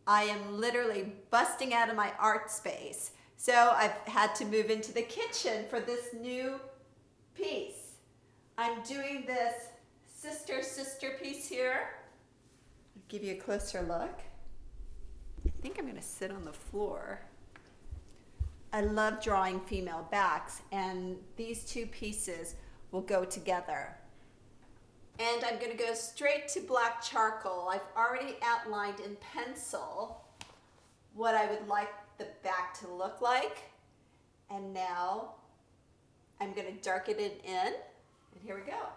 I am literally busting out of my art space. So I've had to move into the kitchen for this new piece. I'm doing this sister piece here. I'll give you a closer look. I think I'm going to sit on the floor. I love drawing female backs, and these two pieces will go together. And I'm going to go straight to black charcoal. I've already outlined in pencil what I would like the back to look like. And now I'm going to darken it in. And here we go.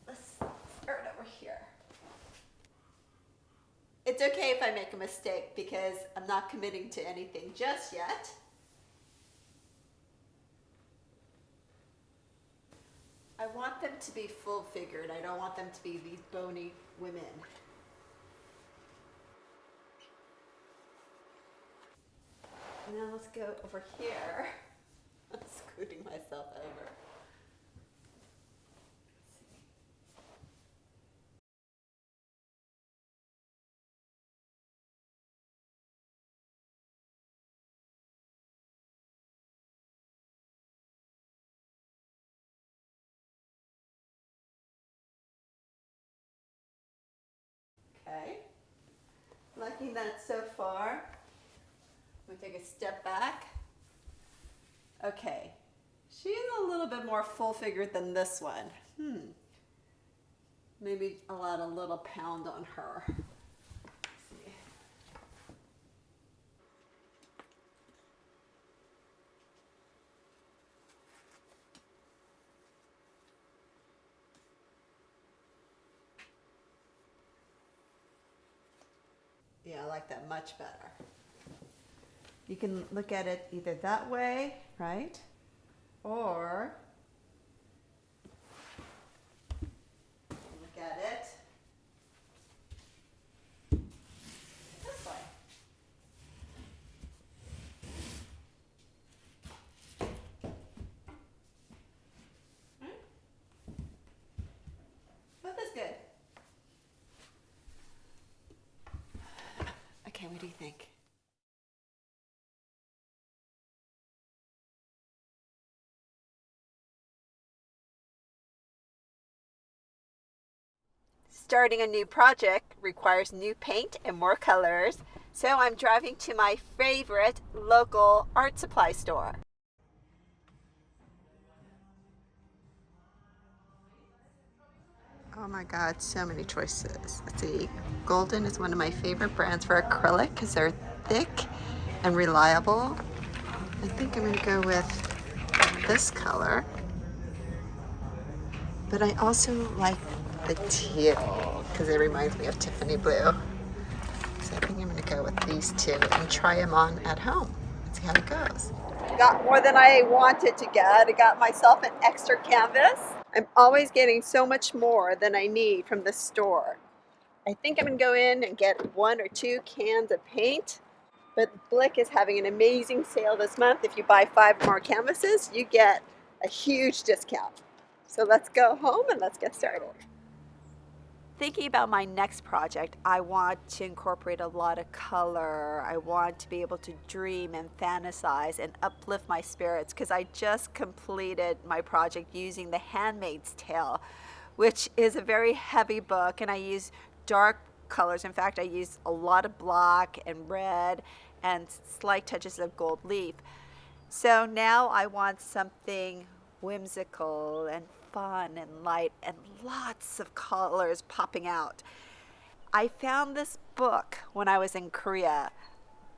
Let's start over here. It's okay if I make a mistake because I'm not committing to anything just yet. I want them to be full-figured. I don't want them to be these bony women. Now let's go over here. I'm scooting myself over. Okay, liking that so far. I'm going to take a step back. Okay, she's a little bit more full-figured than this one. Maybe I'll add a little pound on her. Let's see. Yeah, I like that much better. You can look at it either that way, right? Or look at it this way. Both is good. Okay, what do you think? Starting a new project requires new paint and more colors, so I'm driving to my favorite local art supply store. Oh my God, so many choices. Let's see, Golden is one of my favorite brands for acrylic because they're thick and reliable. I think I'm gonna go with this color, but I also like the teal because it reminds me of Tiffany blue. So I think I'm gonna go with these two and try them on at home and see how it goes. Got more than I wanted to get. I got myself an extra canvas. I'm always getting so much more than I need from the store. I think I'm gonna go in and get 1 or 2 cans of paint, but Blick is having an amazing sale this month. If you buy 5 more canvases, you get a huge discount. So let's go home and let's get started. Thinking about my next project, I want to incorporate a lot of color. I want to be able to dream and fantasize and uplift my spirits because I just completed my project using The Handmaid's Tale, which is a very heavy book, and I use dark colors. In fact, I use a lot of black and red and slight touches of gold leaf. So now I want something whimsical and fun and light and lots of colors popping out. I found this book when I was in Korea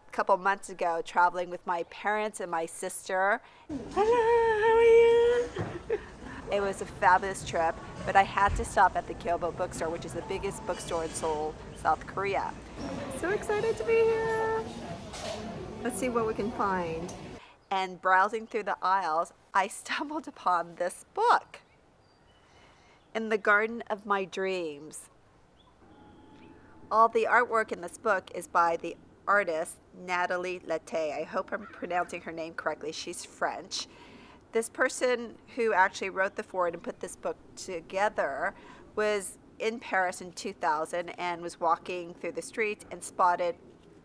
a couple months ago, traveling with my parents and my sister. Hello, how are you? It was a fabulous trip, but I had to stop at the Kyobo bookstore, which is the biggest bookstore in Seoul, South Korea. So excited to be here. Let's see what we can find. And browsing through the aisles, I stumbled upon this book, In the Garden of My Dreams. All the artwork in this book is by the artist Natalie Lette. I hope I'm pronouncing her name correctly. She's French. This person who actually wrote the foreword and put this book together was in Paris in 2000 and was walking through the streets and spotted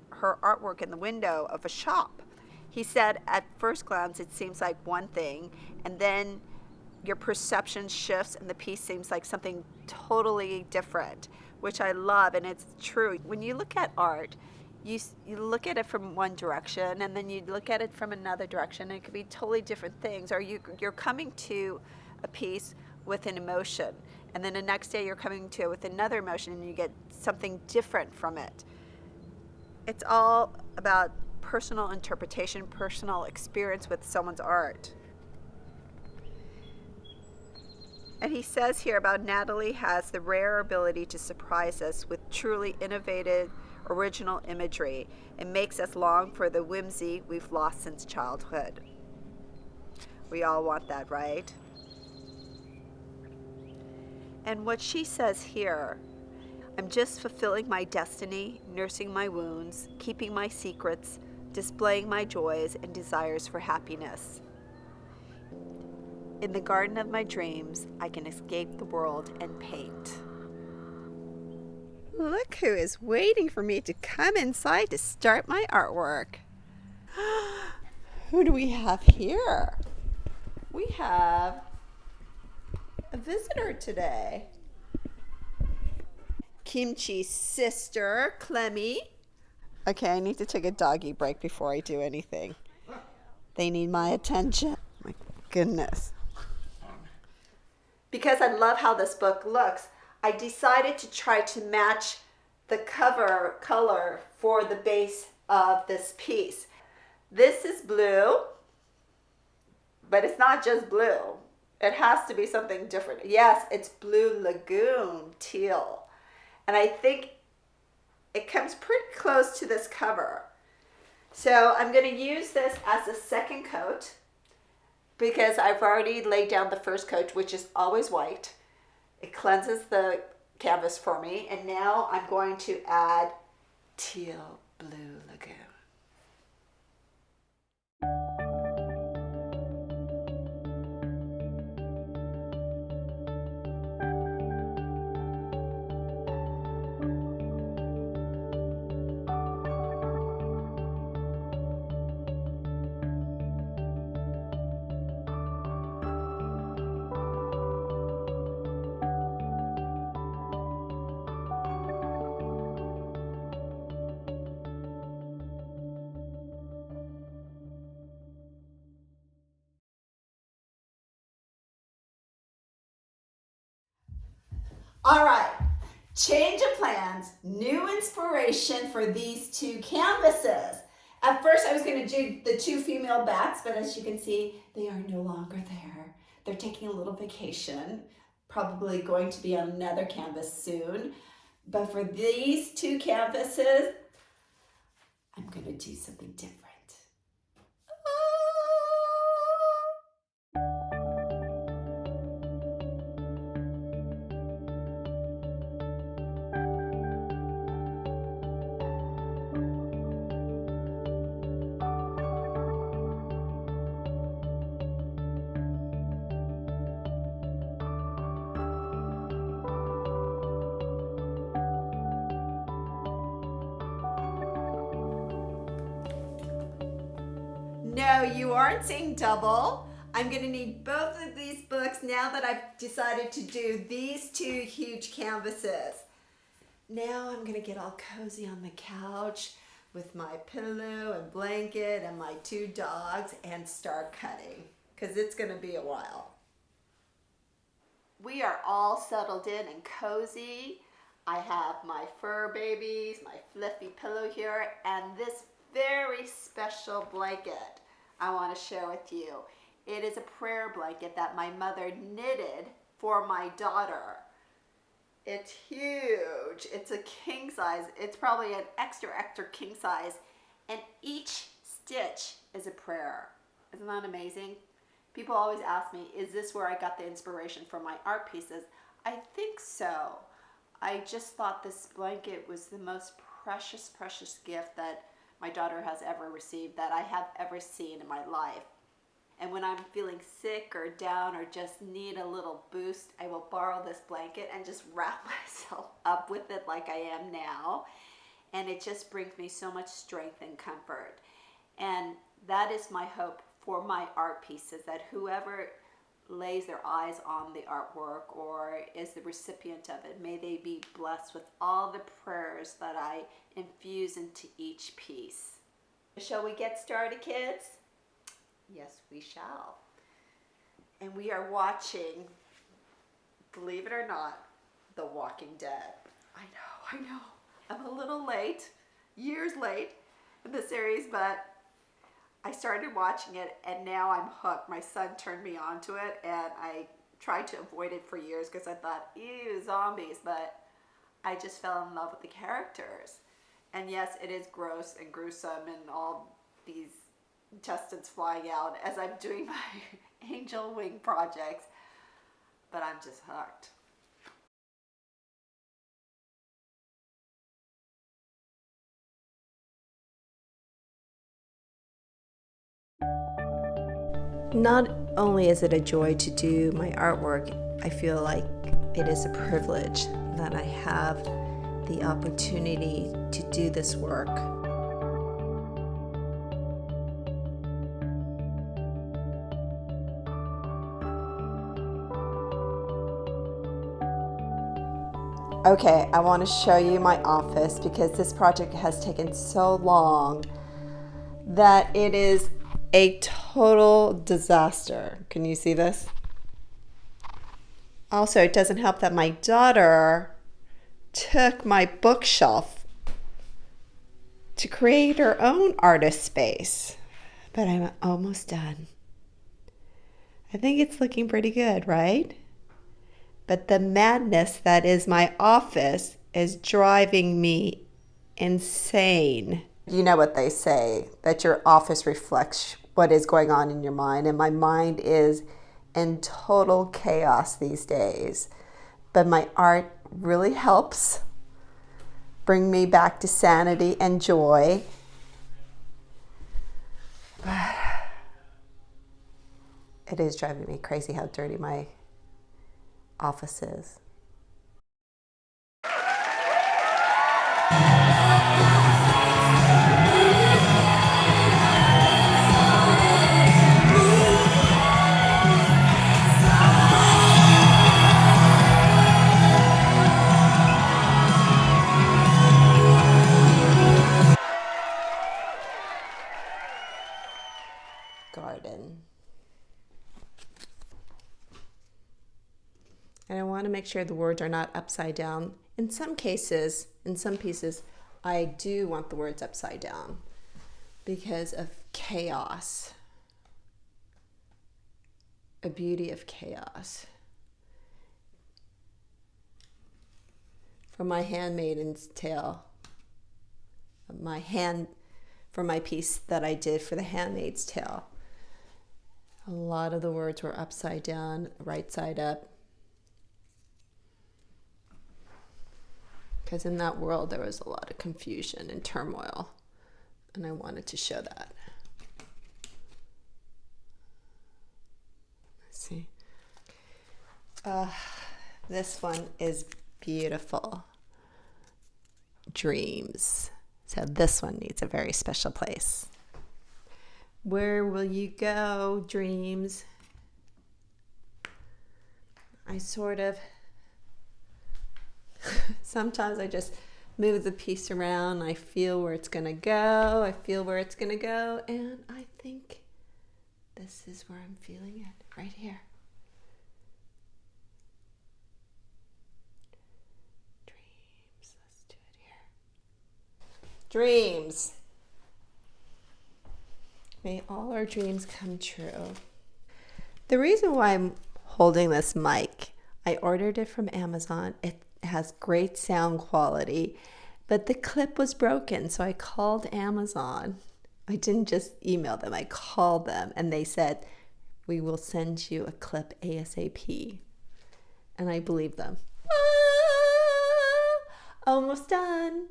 her artwork in the window of a shop. He said at first glance it seems like one thing, and then your perception shifts and the piece seems like something totally different, which I love, and it's true. When you look at art, you look at it from one direction and then you look at it from another direction, and it could be totally different things. Or you're coming to a piece with an emotion, and then the next day you're coming to it with another emotion and you get something different from it. It's all about personal interpretation, personal experience with someone's art. And he says here about Natalie has the rare ability to surprise us with truly innovative, original imagery. It makes us long for the whimsy we've lost since childhood. We all want that, right? And what she says here, I'm just fulfilling my destiny, nursing my wounds, keeping my secrets, displaying my joys and desires for happiness. In the garden of my dreams, I can escape the world and paint. Look who is waiting for me to come inside to start my artwork. Who do we have here? We have a visitor today. Kimchi's sister, Clemmy. Okay, I need to take a doggy break before I do anything. They need my attention. My goodness. Because I love how this book looks, I decided to try to match the cover color for the base of this piece. This is blue, but it's not just blue. It has to be something different. Yes, it's blue lagoon teal. And I think it comes pretty close to this cover. So I'm going to use this as a second coat, because I've already laid down the first coat, which is always white. It cleanses the canvas for me. And now I'm going to add teal blue lagoon. All right, change of plans, new inspiration for these two canvases. At first I was going to do the two female bats, but as you can see, they are no longer there. They're taking a little vacation, probably going to be on another canvas soon. But for these two canvases, I'm going to do something different. No, you aren't seeing double. I'm going to need both of these books now that I've decided to do these two huge canvases. Now I'm going to get all cozy on the couch with my pillow and blanket and my two dogs and start cutting, because it's going to be a while. We are all settled in and cozy. I have my fur babies, my fluffy pillow here, and this very special blanket I want to share with you. It is a prayer blanket that my mother knitted for my daughter. It's huge. It's a king size. It's probably an extra king size, and each stitch is a prayer. Isn't that amazing? People always ask me, is this where I got the inspiration for my art pieces? I think so. I just thought this blanket was the most precious, precious gift that my daughter has ever received, that I have ever seen in my life. And when I'm feeling sick or down or just need a little boost, I will borrow this blanket and just wrap myself up with it like I am now. And it just brings me so much strength and comfort. And that is my hope for my art pieces, that whoever lays their eyes on the artwork or is the recipient of it, may they be blessed with all the prayers that I infuse into each piece. Shall we get started, kids? Yes, we shall. And we are watching, believe it or not, The Walking Dead. I know. I'm a little late, years late in the series, but I started watching it and now I'm hooked. My son turned me on to it and I tried to avoid it for years because I thought, ew, zombies, but I just fell in love with the characters. And yes, it is gross and gruesome and all these intestines flying out as I'm doing my angel wing projects, but I'm just hooked. Not only is it a joy to do my artwork, I feel like it is a privilege that I have the opportunity to do this work. Okay, I want to show you my office because this project has taken so long that it is a total disaster. Can you see this? Also, it doesn't help that my daughter took my bookshelf to create her own artist space. But I'm almost done. I think it's looking pretty good, right? But the madness that is my office is driving me insane. You know what they say, that your office reflects what is going on in your mind, and my mind is in total chaos these days. But my art really helps bring me back to sanity and joy. But it is driving me crazy how dirty my office is. Garden. And I want to make sure the words are not upside down. In some cases, in some pieces, I do want the words upside down because of chaos, a beauty of chaos. From my handmaiden's tale, for my piece that I did for the Handmaid's Tale, a lot of the words were upside down, right side up. Because in that world there was a lot of confusion and turmoil, and I wanted to show that. Let's see. This one is beautiful. Dreams. So this one needs a very special place. Where will you go, dreams? I sort of, sometimes I just move the piece around. I feel where it's going to go. And I think this is where I'm feeling it, right here. Dreams. Let's do it here. Dreams. May all our dreams come true. The reason why I'm holding this mic, I ordered it from Amazon. It has great sound quality, but the clip was broken, so I called Amazon. I didn't just email them, I called them, and they said, we will send you a clip ASAP. And I believed them. Almost done.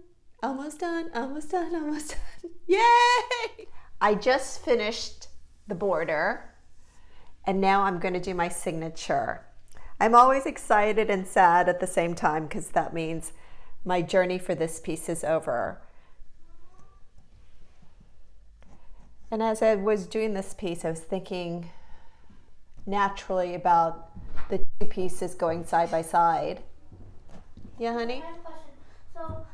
Yay! I just finished the border And now I'm going to do my signature. I'm always excited and sad at the same time because that means my journey for this piece is over. And as I was doing this piece, I was thinking naturally about the two pieces going side by side. Yeah, honey? I have a question. So,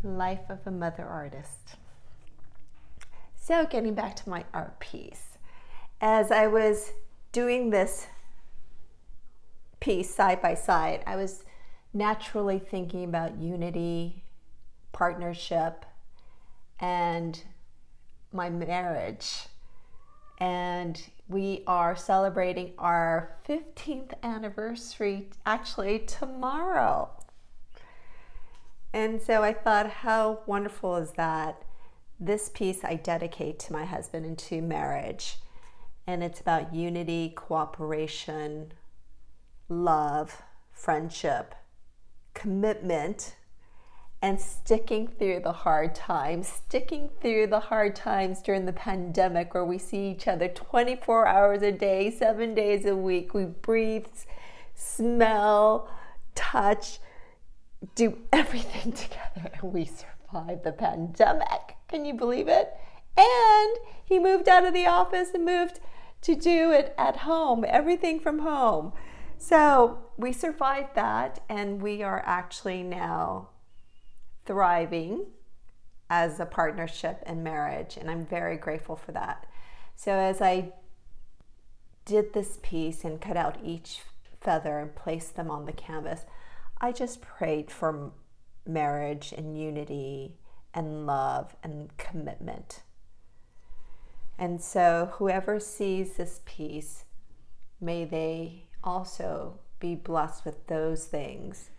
Life of a mother artist. So getting back to my art piece. As I was doing this piece side by side, I was naturally thinking about unity, partnership, and my marriage. And we are celebrating our 15th anniversary actually tomorrow. And so I thought, how wonderful is that? This piece I dedicate to my husband and to marriage. And it's about unity, cooperation, love, friendship, commitment, and sticking through the hard times during the pandemic where we see each other 24 hours a day, 7 days a week. We breathe, smell, touch, do everything together, and we survived the pandemic. Can you believe it? And he moved out of the office and moved to do it at home, everything from home. So we survived that, and we are actually now thriving as a partnership and marriage, and I'm very grateful for that. So as I did this piece and cut out each feather and placed them on the canvas, I just prayed for marriage and unity and love and commitment. And so whoever sees this piece, may they also be blessed with those things.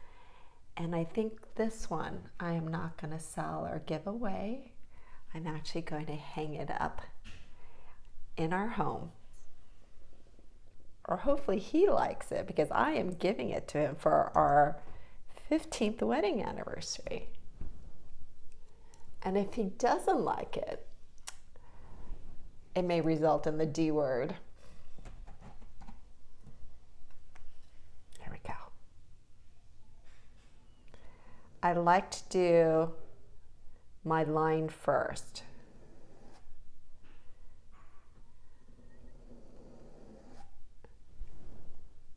And I think this one I am not going to sell or give away. I'm actually going to hang it up in our home. Or hopefully he likes it, because I am giving it to him for our 15th wedding anniversary. And if he doesn't like it, it may result in the D word. Here we go. I like to do my line first.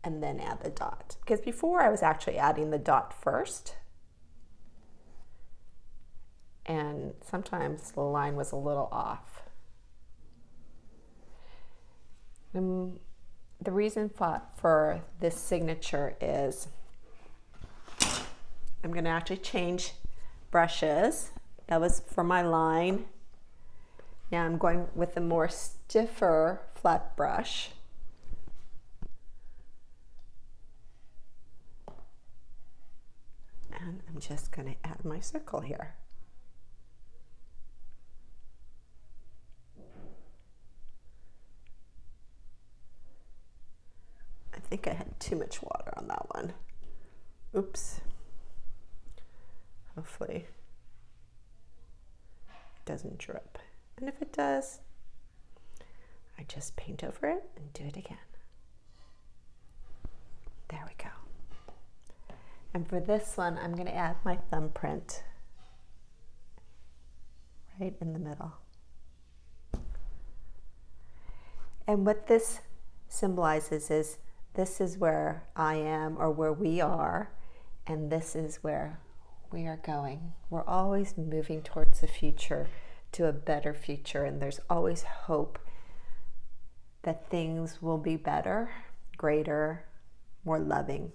And then add the dot. Because before I was actually adding the dot first. And sometimes the line was a little off. The reason for this signature is I'm going to actually change brushes. That was for my line. Now I'm going with a more stiffer flat brush. And I'm just going to add my circle here. I think I had too much water on that one. Oops. Hopefully it doesn't drip. And if it does, I just paint over it and do it again. There we go. And for this one, I'm going to add my thumbprint right in the middle. And what this symbolizes is this is where I am, or where we are, and this is where we are going. We're always moving towards the future, to a better future, and there's always hope that things will be better, greater, more loving.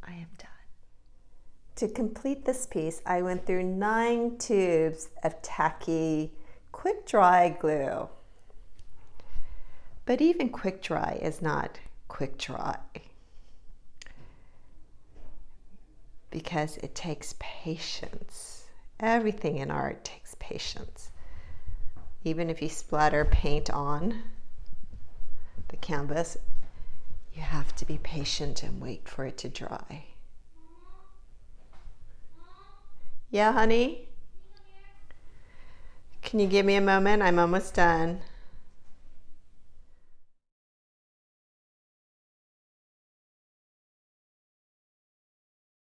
I am done. To complete this piece, I went through 9 tubes of tacky quick dry glue. But even quick dry is not quick dry, because it takes patience. Everything in art takes patience. Even if you splatter paint on the canvas, You have to be patient and wait for it to dry. Yeah, honey? Can you give me a moment? I'm almost done.